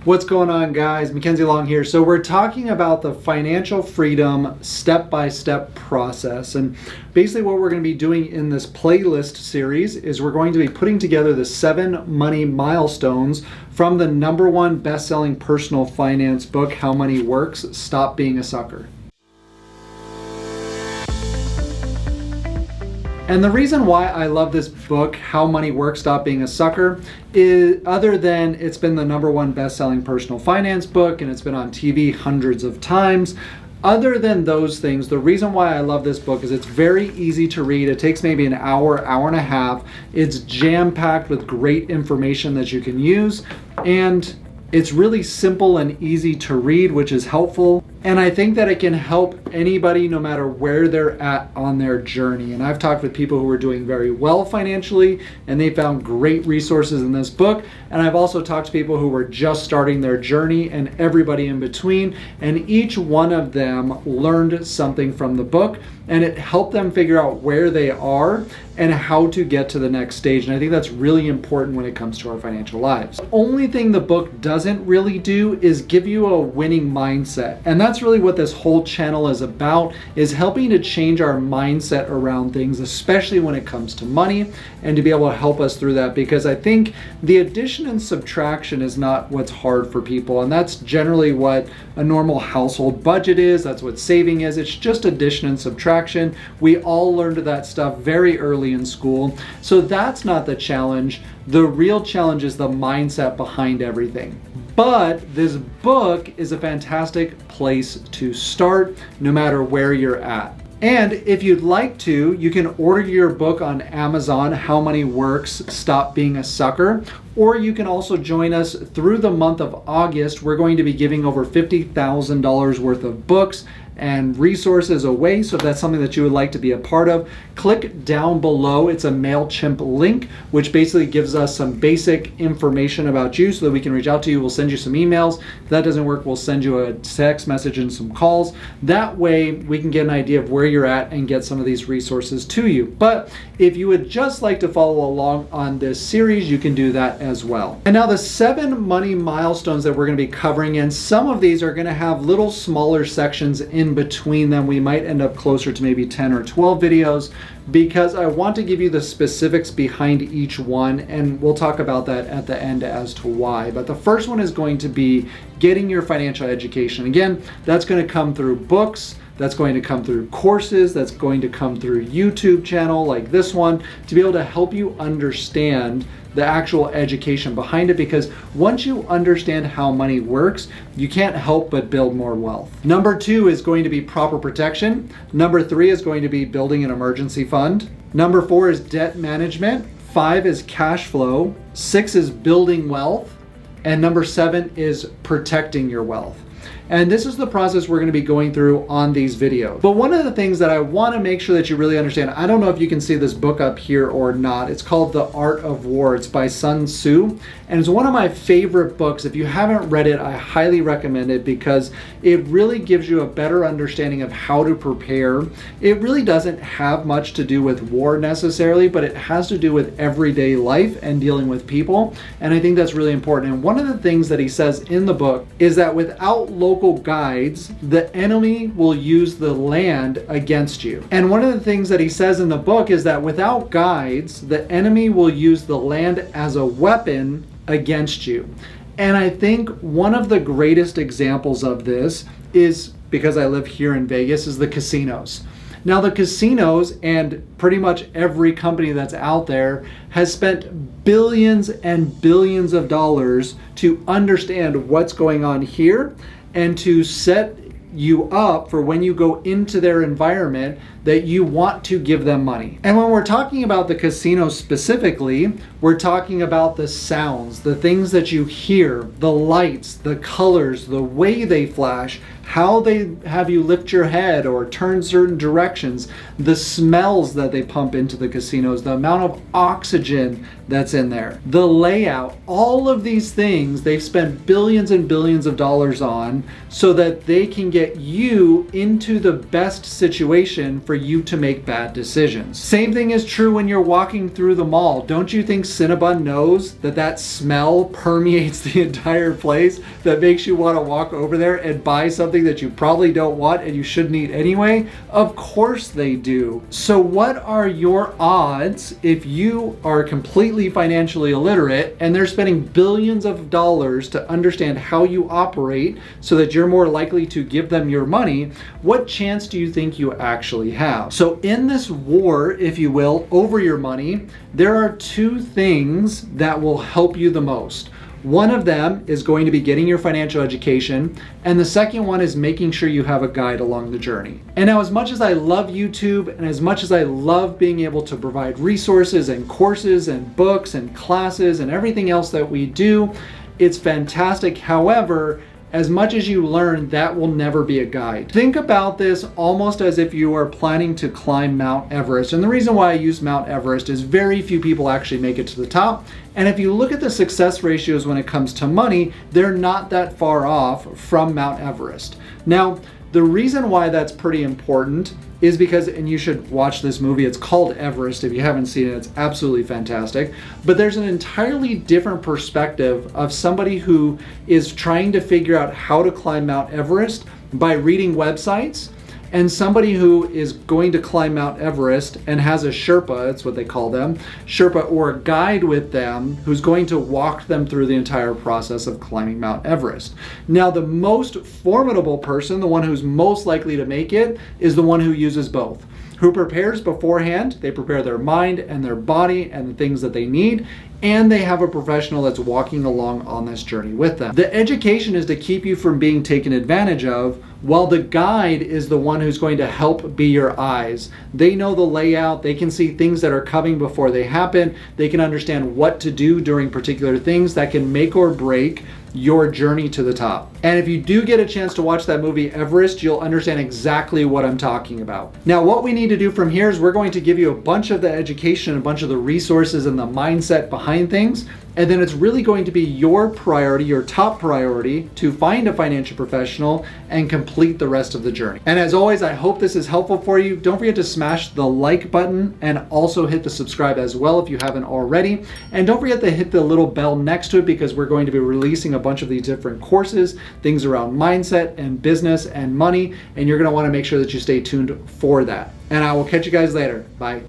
What's going on, guys? Mackenzie Long here. So we're talking about the financial freedom step-by-step process. And basically what we're going to be doing in this playlist series is we're going to be putting together the 7 money milestones from the #1 best-selling personal finance book, How Money Works, Stop Being a Sucker. And the reason why I love this book, How Money Works, Stop Being a Sucker, is other than it's been the #1 best-selling personal finance book and it's been on TV hundreds of times. Other than those things, the reason why I love this book is it's very easy to read. It takes maybe an hour, hour and a half. It's jam-packed with great information that you can use. And it's really simple and easy to read, which is helpful. And I think that it can help anybody no matter where they're at on their journey. And I've talked with people who are doing very well financially and they found great resources in this book. And I've also talked to people who were just starting their journey and everybody in between. And each one of them learned something from the book and it helped them figure out where they are and how to get to the next stage. And I think that's really important when it comes to our financial lives. The only thing the book doesn't really do is give you a winning mindset. And that's really what this whole channel is about, is helping to change our mindset around things, especially when it comes to money, and to be able to help us through that, because I think the addition and subtraction is not what's hard for people. And that's generally what a normal household budget is. That's what saving is. It's just addition and subtraction. We all learned that stuff very early in school. So that's not the challenge. The real challenge is the mindset behind everything. But this book is a fantastic place to start no matter where you're at. And if you'd like to, you can order your book on Amazon, How Money Works, Stop Being a Sucker. Or you can also join us through the month of August. We're going to be giving over $50,000 worth of books and resources away. So if that's something that you would like to be a part of, click down below. It's a MailChimp link, which basically gives us some basic information about you so that we can reach out to you. We'll send you some emails. If that doesn't work, we'll send you a text message and some calls. That way we can get an idea of where you're at and get some of these resources to you. But if you would just like to follow along on this series, you can do that as well. And now the 7 money milestones that we're going to be covering, and some of these are going to have little smaller sections in between them. We might end up closer to maybe 10 or 12 videos because I want to give you the specifics behind each one, and we'll talk about that at the end as to why. But the first one is going to be getting your financial education. Again, that's going to come through books. That's going to come through courses. That's going to come through YouTube channel like this one to be able to help you understand the actual education behind it, because once you understand how money works, you can't help but build more wealth. Number 2 is going to be proper protection. Number 3 is going to be building an emergency fund. Number 4 is debt management. 5 is cash flow. 6 is building wealth. And number 7 is protecting your wealth. And this is the process we're going to be going through on these videos. But one of the things that I want to make sure that you really understand, I don't know if you can see this book up here or not. It's called The Art of War. It's by Sun Tzu. And it's one of my favorite books. If you haven't read it, I highly recommend it because it really gives you a better understanding of how to prepare. It really doesn't have much to do with war necessarily, but it has to do with everyday life and dealing with people. And I think that's really important. And one of the things that he says in the book is that without local guides, the enemy will use the land against you. And one of the things that he says in the book is that without guides, the enemy will use the land as a weapon against you. And I think one of the greatest examples of this is, because I live here in Vegas, is the casinos. Now the casinos and pretty much every company that's out there has spent billions and billions of dollars to understand what's going on here and to set you up for when you go into their environment that you want to give them money. And when we're talking about the casino specifically, we're talking about the sounds, the things that you hear, the lights, the colors, the way they flash, how they have you lift your head or turn certain directions, the smells that they pump into the casinos, the amount of oxygen that's in there, the layout, all of these things they've spent billions and billions of dollars on so that they can get you into the best situation for you to make bad decisions. Same thing is true when you're walking through the mall. Don't you think Cinnabon knows that that smell permeates the entire place that makes you want to walk over there and buy something that you probably don't want and you shouldn't eat anyway? Of course they do. So what are your odds if you are completely financially illiterate and they're spending billions of dollars to understand how you operate so that you're more likely to give them your money? What chance do you think you actually have? So in this war, if you will, over your money, there are two things that will help you the most. One of them is going to be getting your financial education, and the second one is making sure you have a guide along the journey. And now, as much as I love YouTube and as much as I love being able to provide resources and courses and books and classes and everything else that we do, it's fantastic. However, as much as you learn, that will never be a guide. Think about this almost as if you are planning to climb Mount Everest. And the reason why I use Mount Everest is very few people actually make it to the top. And if you look at the success ratios when it comes to money, they're not that far off from Mount Everest. Now, the reason why that's pretty important is because, and you should watch this movie, it's called Everest. If you haven't seen it, it's absolutely fantastic. But there's an entirely different perspective of somebody who is trying to figure out how to climb Mount Everest by reading websites, and somebody who is going to climb Mount Everest and has a Sherpa, that's what they call them, Sherpa, or a guide with them who's going to walk them through the entire process of climbing Mount Everest. Now, the most formidable person, the one who's most likely to make it, is the one who uses both. Who prepares beforehand. They prepare their mind and their body and the things that they need, and they have a professional that's walking along on this journey with them. The education is to keep you from being taken advantage of, while the guide is the one who's going to help be your eyes. They know the layout, they can see things that are coming before they happen, they can understand what to do during particular things that can make or break your journey to the top. And if you do get a chance to watch that movie Everest, you'll understand exactly what I'm talking about. Now, what we need to do from here is we're going to give you a bunch of the education, a bunch of the resources and the mindset behind things. And then it's really going to be your priority, your top priority, to find a financial professional and complete the rest of the journey. And as always, I hope this is helpful for you. Don't forget to smash the like button and also hit the subscribe as well if you haven't already. And don't forget to hit the little bell next to it, because we're going to be releasing a bunch of these different courses, things around mindset and business and money, and you're going to want to make sure that you stay tuned for that. And I will catch you guys later. Bye.